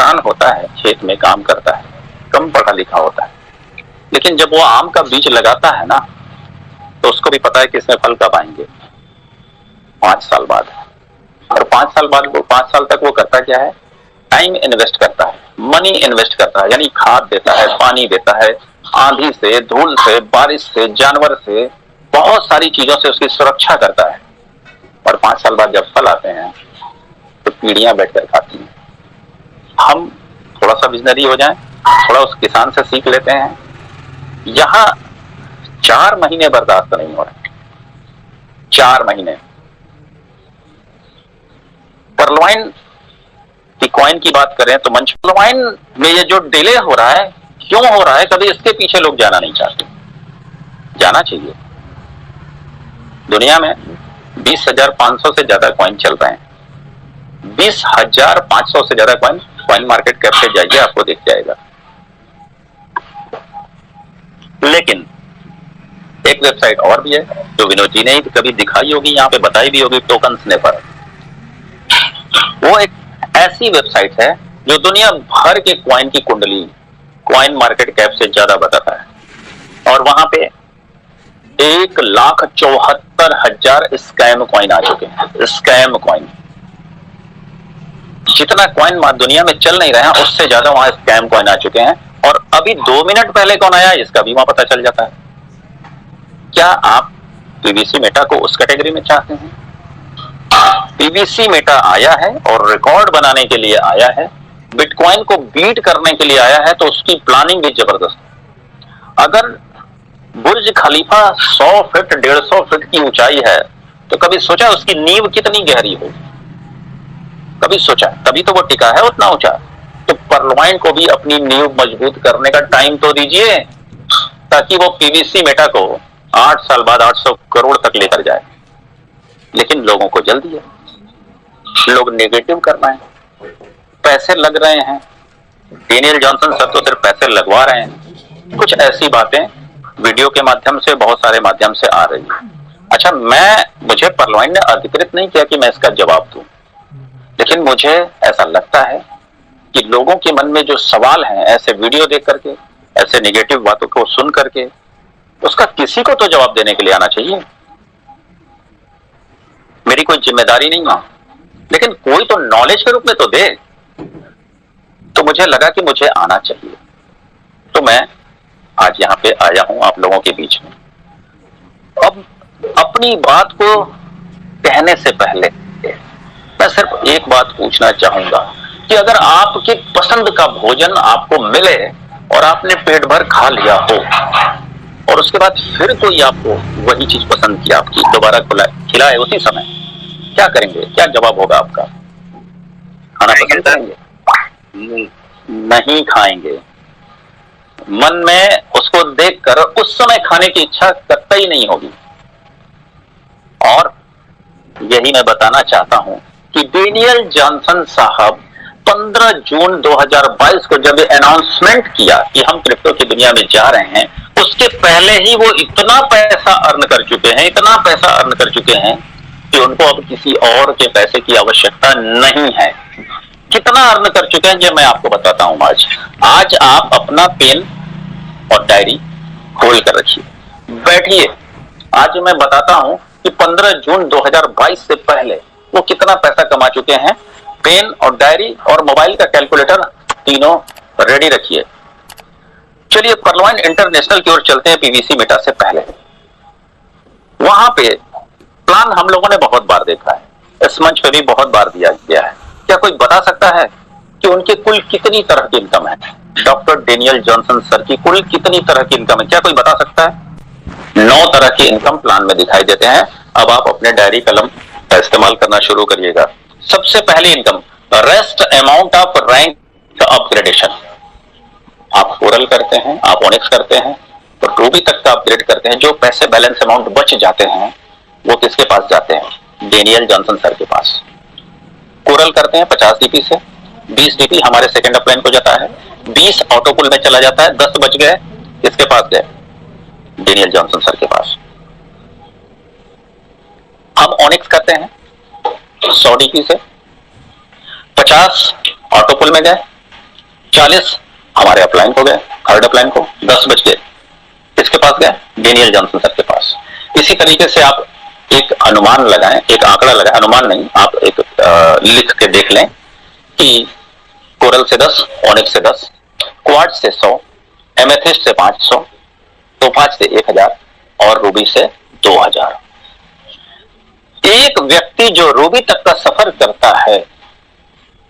किसान होता है, खेत में काम करता है, कम पढ़ा लिखा होता है, लेकिन जब वो आम का बीज लगाता है ना, तो उसको भी पता है कि इसमें फल कब आएंगे, 5 साल बाद। और 5 साल बाद वो 5 साल तक वो करता क्या है, टाइम इन्वेस्ट करता है, मनी इन्वेस्ट करता है, यानी खाद देता है, पानी देता है, आंधी से, धूल से, बारिश से, जानवर से, बहुत सारी चीजों से उसकी सुरक्षा करता है। और 5 साल बाद जब फल आते हैं तो कीड़ियां बैठकर खाती हैं। हम थोड़ा सा विजनरी हो जाएं, थोड़ा उस किसान से सीख लेते हैं। यहां 4 महीने बर्दाश्त नहीं हो रहे, 4 महीने। परलवाइन की कॉइन की बात करें तो मंच परलवाइन में ये जो डिले हो रहा है, क्यों हो रहा है, कभी इसके पीछे लोग जाना नहीं चाहते। जाना चाहिए। दुनिया में 20,500 से ज्यादा कॉइन चल रहे हैं। 20,500 से ज्यादा कॉइन मार्केट कैप पे जाइए, आपको दिख जाएगा। लेकिन एक वेबसाइट और भी है जो विनोद जी ने कभी दिखाई होगी, यहां पे बताई भी होगी, टोकन स्नैपर। वो एक ऐसी वेबसाइट है जो दुनिया भर के कॉइन की कुंडली, कॉइन मार्केट कैप से ज्यादा बताता है। और वहां पे 1,74,000 स्कैम कॉइन आ चुके हैं। स्कैम कॉइन, जितना कॉइन दुनिया में चल नहीं रहे हैं उससे ज्यादा वहां स्कैम कॉइन आ चुके हैं। और अभी 2 मिनट पहले कौन आया इसका भी वहां पता चल जाता है। क्या आप पीवीसी मेटा को उस कैटेगरी में चाहते हैं? पीवीसी मेटा आया है और रिकॉर्ड बनाने के लिए आया है, बिटकॉइन को बीट करने के लिए आया है, तो उसकी प्लानिंग भी जबरदस्त है। अगर बुर्ज खलीफा 100 फीट 150 फीट की ऊंचाई है, तो कभी सोचा उसकी नींव कितनी गहरी होगी? कभी सोचा? तभी तो वो टिका है उतना ऊंचा। तो परलवाइन को भी अपनी नींव मजबूत करने का टाइम तो दीजिए, ताकि वो पीवीसी मेटा को 8 साल बाद 800 करोड़ तक लेकर जाए। लेकिन लोगों को जल्दी है, लोग नेगेटिव करना है, पैसे लग रहे हैं। डेनियल जॉनसन सर तो सिर्फ पैसे लगवा रहे हैं। कुछ ऐसी बातें वीडियो के माध्यम से, बहुत सारे माध्यम से आ रही है। अच्छा, मुझे परलवाइन ने अधिकृत नहीं किया कि मैं इसका जवाब दूं, लेकिन मुझे ऐसा लगता है कि लोगों के मन में जो सवाल हैं, ऐसे वीडियो देख करके, ऐसे नेगेटिव बातों को सुन करके, उसका किसी को तो जवाब देने के लिए आना चाहिए। मेरी कोई जिम्मेदारी नहीं है, लेकिन कोई तो नॉलेज के रूप में तो दे। तो मुझे लगा कि मुझे आना चाहिए, तो मैं आज यहां पे आया हूं आप लोगों के बीच में। अब अपनी बात को कहने से पहले मैं सिर्फ एक बात पूछना चाहूंगा कि अगर आपकी पसंद का भोजन आपको मिले और आपने पेट भर खा लिया हो, और उसके बाद फिर कोई आपको वही चीज पसंद की, आपकी दोबारा खिलाए उसी समय, क्या करेंगे? क्या जवाब होगा आपका? खाना पसंद करेंगे? नहीं खाएंगे। मन में उसको देखकर उस समय खाने की इच्छा कतई नहीं होगी। और यही मैं बताना चाहता हूं कि डेनियल जॉनसन साहब 15 जून 2022 को जब अनाउंसमेंट किया कि हम क्रिप्टो की दुनिया में जा रहे हैं, उसके पहले ही वो इतना पैसा अर्न कर चुके हैं, इतना पैसा अर्न कर चुके हैं कि उनको अब किसी और के पैसे की आवश्यकता नहीं है। कितना अर्न कर चुके हैं ये मैं आपको बताता हूं। आज आप अपना पेन और डायरी खोल कर रखिए, बैठिए। आज मैं बताता हूं कि 15 जून 2022 से पहले वो कितना पैसा कमा चुके हैं। पेन और डायरी और मोबाइल का कैलकुलेटर तीनों रेडी रखिए। चलिए परलवाइन इंटरनेशनल की ओर चलते हैं। पीवीसी मेटा से पहले वहां पे प्लान हम लोगों ने बहुत बार देखा है, इस मंच पे भी बहुत बार दिया गया है। क्या कोई बता सकता है कि उनके कुल कितनी तरह की इनकम है? डॉक्टर डेनियल जॉनसन सर की कुल कितनी तरह की इनकम है? क्या कोई बता सकता है? 9 तरह की इनकम प्लान में दिखाई देते हैं। अब आप अपने डायरी कलम का इस्तेमाल करना शुरू करिएगा। सबसे पहली income, rest amount of rank upgradation. आप कोरल करते हैं, आप ओनिक्स करते हैं, तो रूबी तक का अपग्रेड करते हैं। जो पैसे बैलेंस अमाउंट बच जाते हैं वो किसके पास जाते हैं? डेनियल जॉनसन सर के पास। कोरल करते हैं 50 डीपी से, 20 डीपी हमारे सेकेंड अपलाइन को जाता है, 20 ऑटोपुल में चला जाता है, 10 बच गए, किसके पास गए? डेनियल जॉनसन सर के पास। हम ओनिक्स करते हैं 100 डीपी से, 50 ऑटोपुल में गए, 40 हमारे अपलाइन को गए, थर्ड अपलाइन को। 10 बज गए, किसके पास गए? डेनियल जॉनसन सर के पास। इसी तरीके से आप एक अनुमान लगाएं, एक आंकड़ा लगाएं, अनुमान नहीं, आप एक लिख के देख लें कि कोरल से 10, ओनिक्स से 10, क्वार्ट्ज से 100, एमेथिस्ट से 500, टोपाज से 1000 और रूबी से 2000। एक व्यक्ति जो रूबी तक का सफर करता है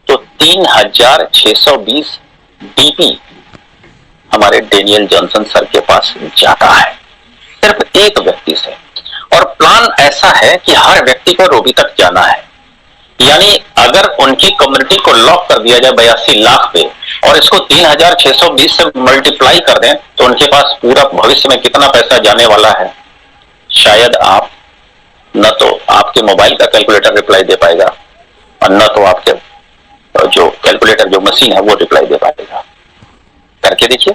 तो 3620 डीपी हमारे डेनियल जॉनसन सर के पास जाता है, सिर्फ एक व्यक्ति से। और प्लान ऐसा है कि हर व्यक्ति को रूबी तक जाना है, यानी अगर उनकी कम्युनिटी को लॉक कर दिया जाए 82 लाख पे और इसको 3620 से मल्टीप्लाई कर दें तो उनके पास पूरा भविष्य में कितना पैसा जाने वाला है, शायद आप न तो आपके मोबाइल का कैलकुलेटर रिप्लाई दे पाएगा और न तो आपके जो कैलकुलेटर जो मशीन है वो रिप्लाई दे पाएगा। करके देखिए,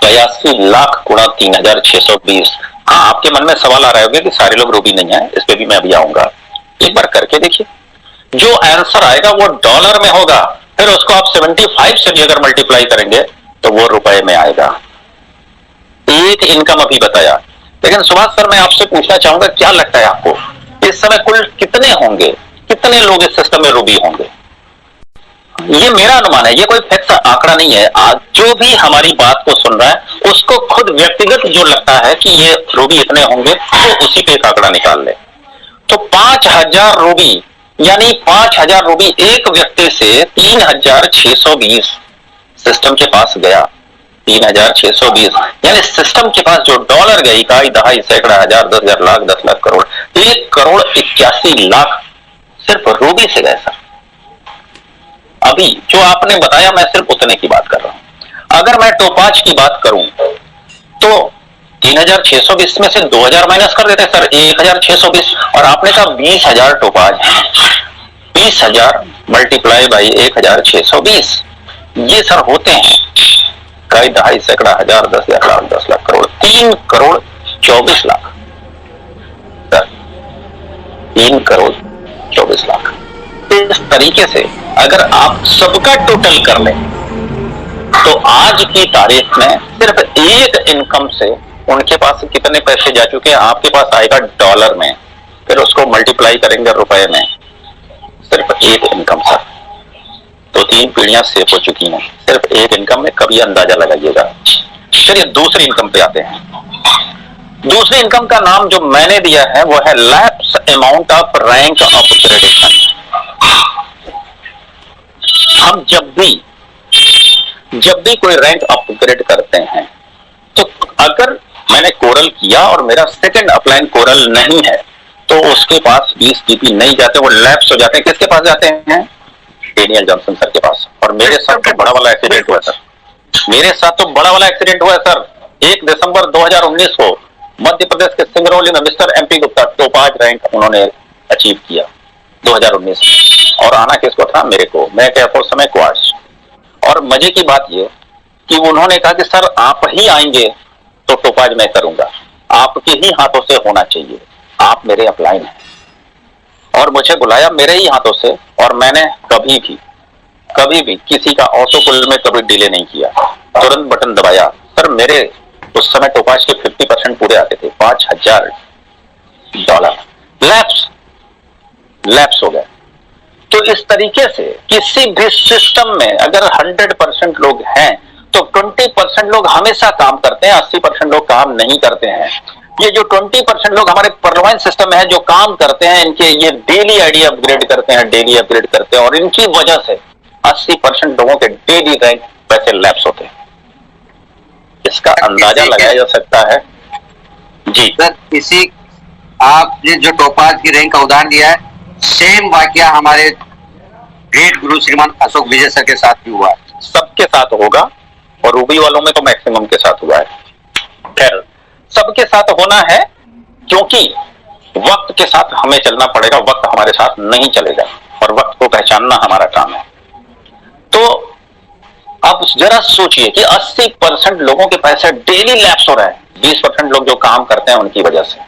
82 लाख गुणा 3620। हाँ, आपके मन में सवाल आ रहा होगा कि सारे लोग रूबी नहीं है, इस पे भी मैं अभी आऊंगा। एक बार करके देखिए, जो आंसर आएगा वो डॉलर में होगा, फिर उसको आप 75 से भी अगर मल्टीप्लाई करेंगे तो वो रुपए में आएगा। एक इनकम अभी बताया, लेकिन सुभाष सर मैं आपसे पूछना चाहूंगा, क्या लगता है आपको इस समय कुल कितने होंगे, कितने लोग इस सिस्टम में रूबी होंगे? ये मेरा अनुमान है, ये कोई फिक्स आंकड़ा नहीं है। आज जो भी हमारी बात को सुन रहा है उसको खुद व्यक्तिगत जो लगता है कि ये रूबी इतने होंगे तो उसी पे एक आंकड़ा निकाल ले। तो 5000 रूबी, यानी 5000 रूबी एक व्यक्ति से 3620 सिस्टम के पास गया। 3620 यानी सिस्टम के पास जो डॉलर गई, इकाई, दहाई, सैकड़ा, हजार, 10,000, लाख, 10 लाख, करोड़, 1,81,00,000 सिर्फ रूबी से गए सर। अभी जो आपने बताया मैं सिर्फ उतने की बात कर रहा हूं। अगर मैं टोपाज की बात करूं तो 3620 में से 2000 माइनस कर देते सर, 1620, और आपने कहा 20,000 टोपाज, 20,000 मल्टीप्लाई बाई 1620, ये सर होते हैं कई, दहाई, सैकड़ा, हजार, 10,000, लाख, 10 लाख, करोड़, 3,24,00,000 सर, 3,24,00,000। इस तरीके से अगर आप सबका टोटल कर लें तो आज की तारीख में सिर्फ एक इनकम से उनके पास कितने पैसे जा चुके हैं, आपके पास आएगा डॉलर में, फिर उसको मल्टीप्लाई करेंगे रुपए में, सिर्फ एक इनकम सर। तो 3 पीढ़ियां सेव हो चुकी हैं सिर्फ एक इनकम में, कभी अंदाजा लगाइएगा। चलिए दूसरी इनकम पे आते हैं। दूसरी इनकम का नाम जो मैंने दिया है वो है lapse amount of rank upgradation. हम जब भी कोई रैंक अपग्रेड करते हैं तो अगर मैंने कोरल किया और मेरा सेकंड अपलाइन कोरल नहीं है तो उसके पास 20 जीपी नहीं जाते, वो लैप्स हो जाते हैं। किसके पास जाते हैं? डेनियल जॉनसन सर के पास। और मेरे साथ तो बड़ा वाला एक्सीडेंट हुआ सर, मेरे साथ तो बड़ा वाला एक्सीडेंट हुआ सर। 1 दिसंबर 2019 को मध्य प्रदेश के सिंगरौली में mister MP Gupta topaz rank उन्होंने अचीव किया 2019 में, और आना किसको था? मेरे को। मैं क्या उस समय क्वार्ट्ज। और मजे की बात ये कि उन्होंने कहा कि सर आप ही आएंगे तो टोपाज मैं करूंगा, आपके ही हाथों से होना चाहिए, आप मेरे अपलाइन हैं। और मुझे बुलाया मेरे ही हाथों से, और मैंने कभी भी किसी का ऑटो पुल में कभी डिले नहीं किया, तुरंत बटन दबाया सर। मेरे उस समय टोपाज के 50% पूरे आते थे, $5,000 लैप्स हो गए। तो इस तरीके से किसी भी सिस्टम में अगर 100% लोग हैं तो 20% लोग हमेशा काम करते हैं, 80% लोग काम नहीं करते हैं। ये जो 20% लोग हमारे परलोइन सिस्टम में है जो काम करते हैं, इनके ये डेली आईडी अपग्रेड करते हैं, और इनकी वजह से 80% लोगों के डेली रैंक पैसे लैप्स होते हैं। इसका अंदाजा लगाया जा सकता है जी सर। इसी आपने जो टोपाज की रैंक का उदाहरण दिया है, सेम वाकया हमारे ग्रेट गुरु श्रीमान अशोक विजय सर के साथ भी हुआ है। सबके साथ होगा, और रूबी वालों में तो मैक्सिमम के साथ हुआ है। खैर, सबके साथ होना है क्योंकि वक्त के साथ हमें चलना पड़ेगा, वक्त हमारे साथ नहीं चलेगा, और वक्त को पहचानना हमारा काम है। तो आप जरा सोचिए कि 80% लोगों के पैसे डेली लैप्स हो रहे हैं, 20% लोग जो काम करते हैं उनकी वजह से।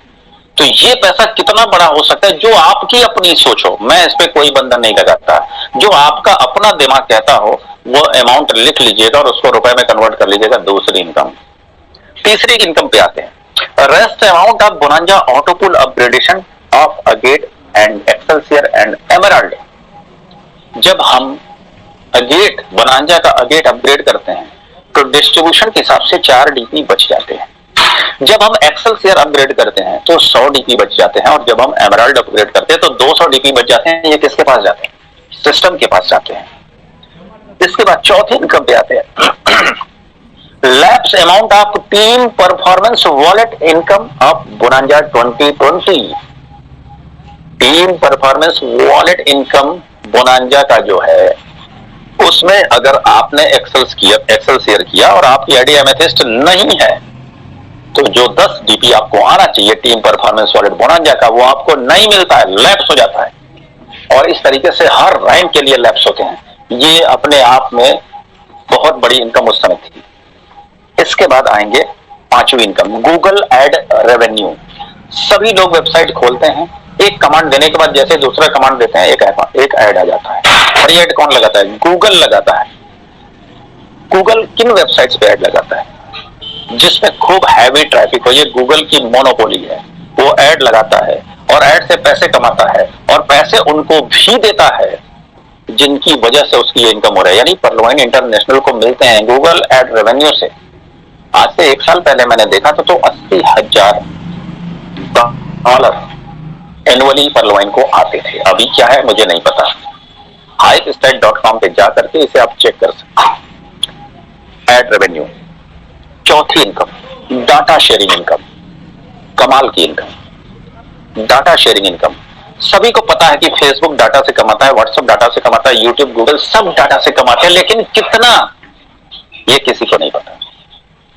तो ये पैसा कितना बड़ा हो सकता है, जो आपकी अपनी सोच हो, मैं इस पे कोई बंधन नहीं लगाता, जो आपका अपना दिमाग कहता हो वो अमाउंट लिख लीजिएगा और उसको रुपए में कन्वर्ट कर लीजिएगा। दूसरी इनकम। तीसरी इनकम पे आते हैं, rest amount of bonanza ऑटोपुल upgradation of agate and Excelsior and emerald. जब हम अगेट बोनांजा का अगेट अपग्रेड करते हैं तो डिस्ट्रीब्यूशन के हिसाब से 4 डीपी बच जाते हैं। जब हम एक्सेलसियर अपग्रेड करते हैं तो 100 डीपी बच जाते हैं, और जब हम एमराल्ड अपग्रेड करते हैं तो 200 डीपी बच जाते हैं। ये किसके पास जाते हैं? सिस्टम के पास जाते हैं। इसके बाद चौथी इनकम पे आते हैं, lapse amount of team performance wallet income of bonanza 2020। Team performance wallet income bonanza का जो है, उसमें अगर आपने एक्सेलसियर किया और आपकी आईडी एमेथिस्ट नहीं है तो जो 10 डीपी आपको आना चाहिए टीम परफॉर्मेंस वॉलेट बोनांजा का, वो आपको नहीं मिलता है, लैप्स हो जाता है। और इस तरीके से हर रैंक के लिए लैप्स होते हैं। ये अपने आप में बहुत बड़ी इनकम उस समय थी। इसके बाद आएंगे पांचवी इनकम, गूगल एड रेवेन्यू। सभी लोग वेबसाइट खोलते हैं, एक कमांड देने के बाद जैसे दूसरा कमांड देते हैं एक ऐड आ जाता है। और ये ऐड कौन लगाता है? गूगल लगाता है। गूगल किन वेबसाइट्स पे ऐड लगाता है? जिसमें खूब हैवी ट्रैफिक हो, ये गूगल की मोनोपोली है। वो ऐड लगाता है और ऐड से पैसे कमाता है, और पैसे उनको भी देता है जिनकी वजह से उसकी ये इनकम हो रहा है। यानी परलवाइन इंटरनेशनल को मिलते हैं गूगल एड रेवेन्यू से। आज से 1 साल पहले मैंने देखा था तो $80,000 एनुअली परलवाइन को आते थे। अभी क्या है मुझे नहीं पता। hypestat.com पे जाकर के इसे आप चेक कर सकते हैं। Ad revenue. चौथी इनकम, डाटा शेयरिंग इनकम। कमाल की इनकम, डाटा शेयरिंग इनकम। सभी को पता है कि फेसबुक डाटा से कमाता है, व्हाट्सएप डाटा से कमाता है, यूट्यूब गूगल सब डाटा से कमाते हैं, लेकिन कितना ये किसी को नहीं पता।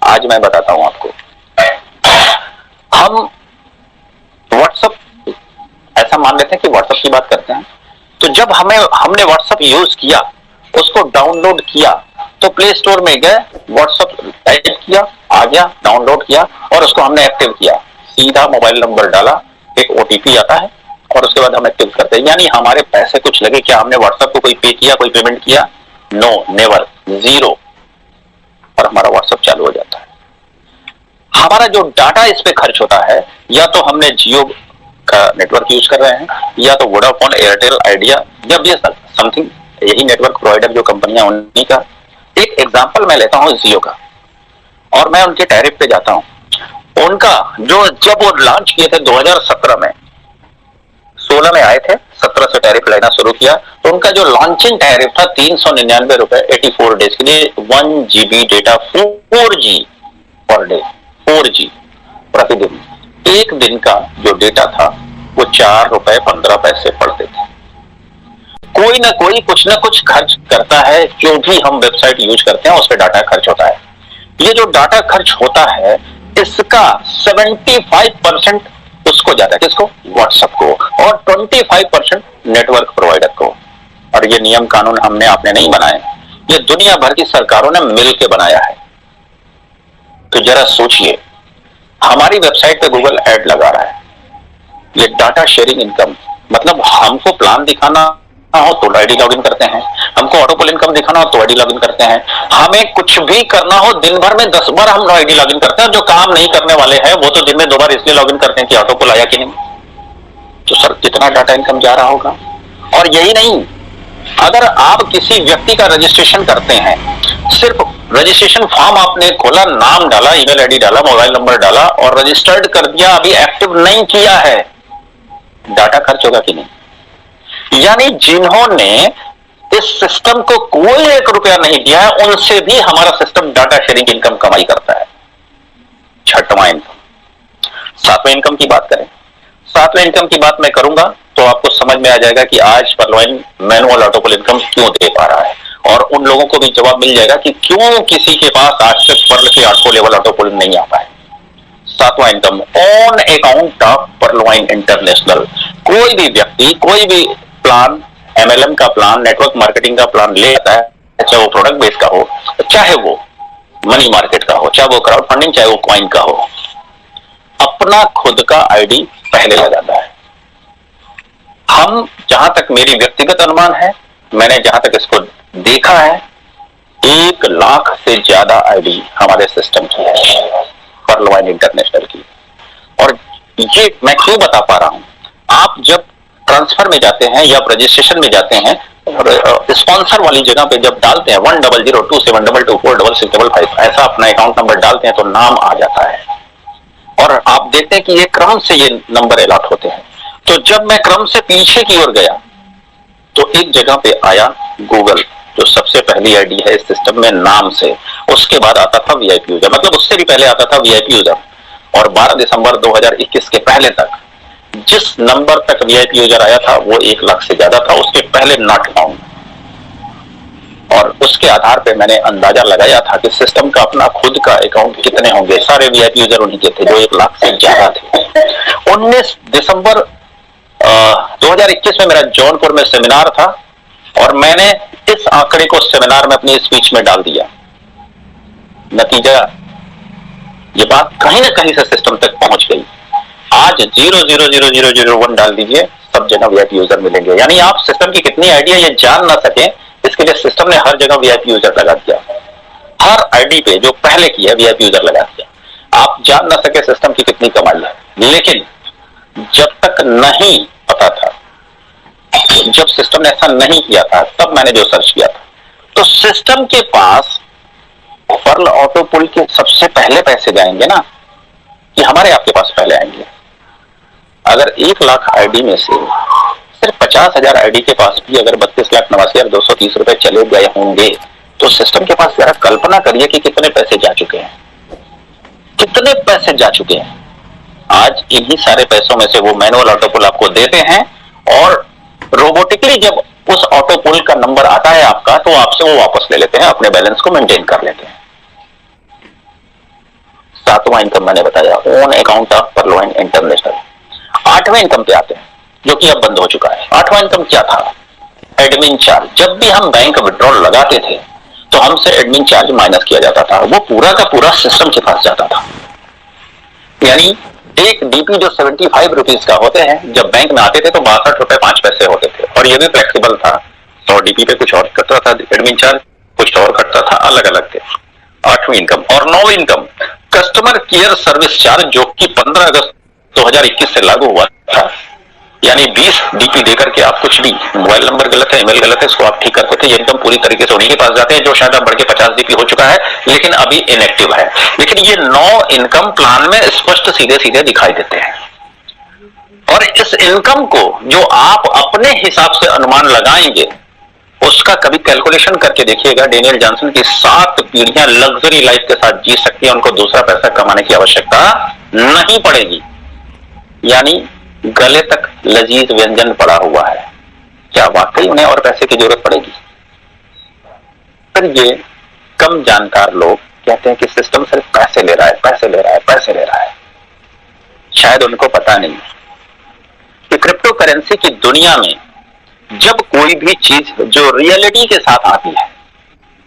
आज मैं बताता हूं आपको। हम व्हाट्सएप, ऐसा मान लेते हैं कि व्हाट्सएप की बात करते हैं, तो जब हमने व्हाट्सएप यूज किया, उसको डाउनलोड किया, तो प्ले स्टोर में गए, व्हाट्सएप टाइप किया, आ गया, डाउनलोड किया और उसको हमने एक्टिव किया। सीधा मोबाइल नंबर डाला, एक ओटीपी आता है और उसके बाद हम एक्टिव करते हैं। यानी हमारे पैसे कुछ लगे क्या? हमने व्हाट्सएप को कोई पे किया, कोई पेमेंट किया? No, never, zero. और हमारा व्हाट्सएप चालू हो जाता है। हमारा जो डाटा इस पे खर्च होता है, या तो हमने जियो का नेटवर्क यूज कर रहे हैं, या तो वोडाफोन, एयरटेल, आइडिया, या भी समथिंग, यही नेटवर्क प्रोवाइडर जो कंपनियां उन्हीं का। एक एग्जांपल मैं लेता हूं जियो का, और मैं उनके टैरिफ पे जाता हूं। उनका जो, जब वो लॉन्च किए थे 2017 में, 16 में आए थे, 17 से टैरिफ लेना शुरू किया, तो उनका जो लॉन्चिंग टैरिफ था 399 रुपए 84 डेज के लिए, 1 GB data, 4G per day, 4G प्रतिदिन। एक दिन का जो डेटा था वो 4 रुपए 15 पैसे पड़ते थे। कोई ना कोई कुछ ना कुछ खर्च करता है। जो भी हम वेबसाइट यूज करते हैं उस पर डाटा खर्च होता है। ये जो डाटा खर्च होता है, इसका 75% उसको जाता है। किसको? व्हाट्सएप को, और 25% नेटवर्क प्रोवाइडर को। और ये नियम कानून हमने आपने नहीं बनाए, ये दुनिया भर की सरकारों ने मिलकर बनाया है। तो जरा सोचिए, हमारी वेबसाइट पे गूगल ऐड लगा रहा है, ये डाटा शेयरिंग इनकम। मतलब हमको प्लान दिखाना हो तो आईडी लॉगिन करते हैं, हमको ऑटोपुल इनकम दिखाना हो तो आईडी लॉगिन करते हैं, हमें कुछ भी करना हो दिन भर में 10 बार हम आईडी लॉगिन करते हैं। जो काम नहीं करने वाले हैं वो तो दिन में 2 बार इसलिए लॉगिन करते हैं कि ऑटोपुल आया कि नहीं। तो सर कितना डाटा इनकम जा रहा होगा। और यही नहीं, अगर आप किसी व्यक्ति का रजिस्ट्रेशन करते हैं, सिर्फ रजिस्ट्रेशन फॉर्म आपने खोला, नाम डाला, ईमेल आईडी डाला, मोबाइल नंबर डाला और रजिस्टर्ड कर दिया, अभी एक्टिव नहीं किया है, डाटा खर्च होगा कि नहीं? यानी जिन्होंने इस सिस्टम को कोई 1 रुपया नहीं दिया है, उनसे भी हमारा सिस्टम डाटा शेयरिंग इनकम कमाई करता है। छठवां इनकम। सातवें इनकम की बात करें, सातवें इनकम की बात मैं करूंगा तो आपको समझ में आ जाएगा कि आज परलवाइन मैनुअल ऑटोपुल इनकम क्यों दे पा रहा है, और उन लोगों को भी जवाब मिल जाएगा कि क्यों किसी के पास आज तक पर्ल के 800 लेवल ऑटोपुल नहीं आ पाए। सातवां income, on account of Pearlvine International. कोई भी व्यक्ति कोई भी प्लान, एमएलएम का प्लान, नेटवर्क मार्केटिंग का प्लान लेता है, चाहे वो प्रोडक्ट बेस्ड का हो, चाहे वो मनी मार्केट का हो, चाहे वो क्राउड फंडिंग, चाहे वो कॉइन का हो, अपना खुद का आईडी पहले लगाता है। हम जहां तक मेरी व्यक्तिगत अनुमान है, मैंने जहां तक इसको देखा है, 1 लाख से ज्यादा आईडी हमारे सिस्टम की है, पर्लवाइन इंटरनेशनल की। और ये मैं क्यों बता पा रहा हूं, आप जब ट्रांसफर में जाते हैं या रजिस्ट्रेशन में जाते हैं, स्पॉन्सर वाली जगह पे जब डालते हैं 100272246655 ऐसा अपना अकाउंट नंबर डालते हैं तो नाम आ जाता है और आप देखते हैं कि ये क्रम से ये नंबर अलॉट होते हैं। तो जब मैं क्रम से पीछे की ओर गया तो एक जगह पे आया गूगल, जो सबसे पहली आईडी है इस सिस्टम में नाम से, उसके बाद आता था वीआईपी यूजर, मतलब उससे भी पहले आता था वीआईपी यूजर। और 12 दिसंबर 2021 के पहले तक जिस नंबर तक वीआईपी यूजर आया था वो 1 लाख से ज्यादा था, उसके पहले नॉट फाउंड। और उसके आधार पे मैंने अंदाजा लगाया था कि सिस्टम का अपना खुद का अकाउंट कितने होंगे, सारे वीआईपी यूजर उन्हीं के थे जो 1 लाख से ज्यादा थे। 19 दिसंबर 2021 में मेरा जौनपुर में सेमिनार था और मैंने इस आंकड़े को सेमिनार में अपनी स्पीच में डाल दिया। नतीजा, ये बात कहीं ना कहीं से सिस्टम तक पहुंच गई। आज 0000001 डाल दीजिए, सब जगह वीआईपी यूजर मिलेंगे। यानी आप सिस्टम की कितनी आईडी है ये जान ना सके, इसके लिए सिस्टम ने हर जगह वीआईपी यूजर लगा दिया। हर आईडी पे जो पहले की है वीआईपी यूजर लगा दिया। आप जान ना सके सिस्टम की कितनी कमाई है। लेकिन जब तक नहीं पता था, जब सिस्टम ने ऐसा नहीं किया था, तब मैंने जो सर्च किया था, तो सिस्टम के पास पर्ल ऑटो पुल के सबसे पहले पैसे जाएंगे ना, कि हमारे आपके पास पहले आएंगे। अगर 1 लाख आईडी में से सिर्फ 50,000 आईडी के पास भी अगर 32,89,230 रुपए चले गए होंगे, तो सिस्टम के पास जरा कल्पना करिए कि कितने पैसे जा चुके हैं, कितने पैसे जा चुके हैं। आज इन्हीं सारे पैसों में से वो मैनुअल ऑटो पुल आपको देते हैं और रोबोटिकली जब उस ऑटो पुल का नंबर आता है आपका, तो आपसे वो वापस ले लेते हैं, अपने बैलेंस को मेंटेन कर लेते हैं। 7वां इनकम मैंने बताया, on account of Pearlvine International. 8वें इनकम पे आते हैं, जो कि अब बंद हो चुका है। 8वां इनकम क्या था? Admin charge. जब भी हम बैंक विड्रॉल लगाते थे तो हमसे एडमिन चार्ज माइनस किया जाता था, वो पूरा का पूरा सिस्टम के पास जाता था। यानी एक डीपी जो 75 रुपीज का होते हैं, जब बैंक में आते थे तो 62 रुपए 5 पैसे होते थे, और ये भी फ्लेक्सिबल था। 100 डीपी पे कुछ और कटता था एडमिन चार्ज, कुछ और कटता था, अलग अलग थे। 8वीं इनकम। और 9वीं income customer care service charge, जो कि 15 अगस्त 2021 से लागू हुआ था। यानी 20 डीपी देकर के आप कुछ भी, मोबाइल नंबर गलत है, ईमेल गलत है, इसको आप ठीक करते थे। ये इनकम पूरी तरीके से उन्हीं के पास जाते हैं जो शायद अब बढ़ के 50 डीपी हो चुका है, लेकिन अभी इनएक्टिव है। लेकिन ये 9 इनकम प्लान में स्पष्ट सीधे सीधे दिखाई देते हैं। और इस इनकम को जो आप अपने हिसाब से अनुमान लगाएंगे, उसका कभी कैलकुलेशन करके देखिएगा। डेनियल जॉनसन की 7 पीढ़ियां लग्जरी लाइफ के साथ जी सकती है, उनको दूसरा पैसा कमाने की आवश्यकता नहीं पड़ेगी। यानी गले तक लजीज व्यंजन पड़ा हुआ है। क्या वाकई उन्हें और पैसे की जरूरत पड़ेगी? फिर ये कम जानकार लोग कहते हैं कि सिस्टम सिर्फ पैसे ले रहा है, पैसे ले रहा है, पैसे ले रहा है। शायद उनको पता नहीं कि क्रिप्टो करेंसी की दुनिया में जब कोई भी चीज जो रियलिटी के साथ आती है,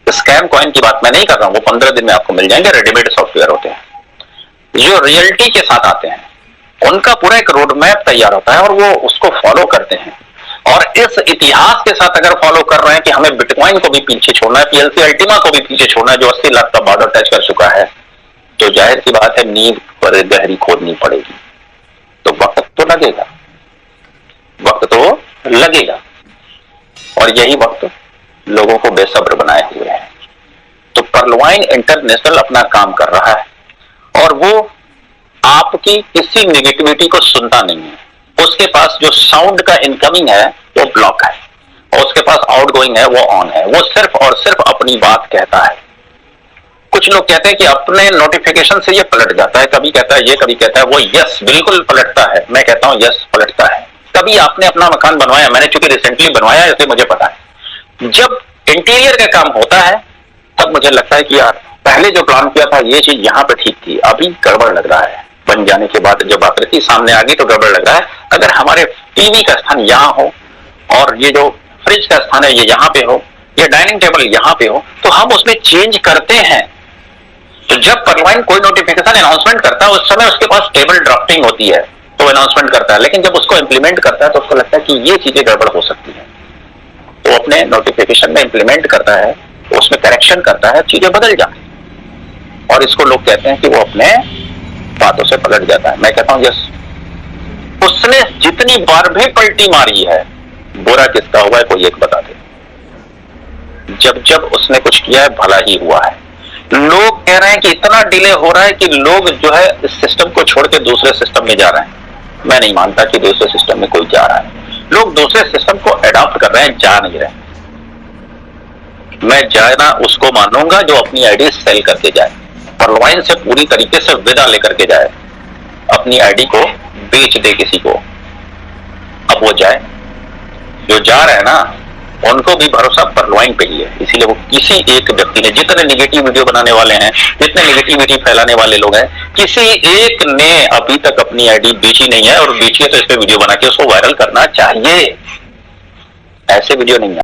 स्कैम कॉइन की बात मैं नहीं कर रहा हूं, वो 15 दिन में आपको मिल जाएंगे, रेडीमेड सॉफ्टवेयर होते हैं। जो रियलिटी के साथ आते हैं उनका पूरा एक रोड मैप तैयार होता है और वो उसको फॉलो करते हैं। और इस इतिहास के साथ अगर फॉलो कर रहे हैं कि हमें बिटकॉइन को भी पीछे छोड़ना है, पीएलसी अल्टीमा को भी पीछे छोड़ना है जो 80 लाख का बॉर्डर टच कर चुका है, तो जाहिर सी बात है नींव पर गहरी खोदनी पड़ेगी। तो वक्त तो लगेगा, वक्त तो लगेगा, और यही वक्त लोगों को बेसब्र बनाए हुए है। तो पर्लवाइन इंटरनेशनल अपना काम कर रहा है और वो आपकी किसी नेगेटिविटी को सुनता नहीं है। उसके पास जो साउंड का इनकमिंग है वो ब्लॉक है, और उसके पास आउटगोइंग है वो ऑन है। वो सिर्फ और सिर्फ अपनी बात कहता है। कुछ लोग कहते हैं कि अपने नोटिफिकेशन से ये पलट जाता है, कभी कहता है ये, कभी कहता है वो। यस, बिल्कुल पलटता है। मैं कहता हूं यस, पलटता है। कभी आपने अपना मकान बनवाया, मैंने चूंकि रिसेंटली बनवाया है इसलिए मुझे पता है। जब इंटीरियर का काम होता है तब मुझे लगता है कि यार पहले जो प्लान किया था ये चीज यहाँ पे ठीक थी, अभी गड़बड़ लग रहा है। बन जाने के बाद जब आकृति सामने आ गई तो गड़बड़ लग रहा है। अगर हमारे टीवी का स्थान यहाँ हो और ये जो फ्रिज का स्थान है ये यहाँ पे हो, या डाइनिंग टेबल यहाँ पे हो, तो हम उसमें चेंज करते हैं। तो जब पर्लवाइन कोई नोटिफिकेशन अनाउंसमेंट करता है उस समय उसके पास टेबल ड्राफ्टिंग होती है, तो अनाउंसमेंट करता है, लेकिन जब उसको इंप्लीमेंट करता है तो उसको लगता है कि ये चीजें गड़बड़ हो सकती है, तो अपने नोटिफिकेशन में इंप्लीमेंट करता है, उसमें करेक्शन करता है, चीजें बदल जाती हैं। और इसको लोग कहते हैं कि वो अपने बातों से पलट जाता है। मैं कहता हूं यस, उसने जितनी बार भी पलटी मारी है, बुरा किसका हुआ है कोई एक बता दे। जब जब उसने कुछ किया है भला ही हुआ है। लोग कह रहे हैं कि इतना डिले हो रहा है कि लोग जो है इस सिस्टम को छोड़ के दूसरे सिस्टम में जा रहे हैं। मैं नहीं मानता कि दूसरे सिस्टम में कोई जा रहा है। लोग दूसरे सिस्टम को अडॉप्ट कर रहे हैं, जा नहीं रहे। मैं जाना उसको मानूंगा जो अपनी आईडी सेल करके जाए, परवाइन से पूरी तरीके से विदा लेकर के जाए, अपनी आईडी को बेच दे किसी को, अब वो जाए। जो जा रहे हैं ना उनको भी भरोसा परवाइन पे ही है, इसीलिए वो किसी एक व्यक्ति ने, जितने निगेटिव वीडियो बनाने वाले हैं, जितने निगेटिविटी फैलाने वाले लोग हैं, किसी एक ने अभी तक अपनी आईडी बेची नहीं है, और बेची है तो इस पे वीडियो बना के उसको वायरल करना चाहिए। ऐसे वीडियो नहीं है।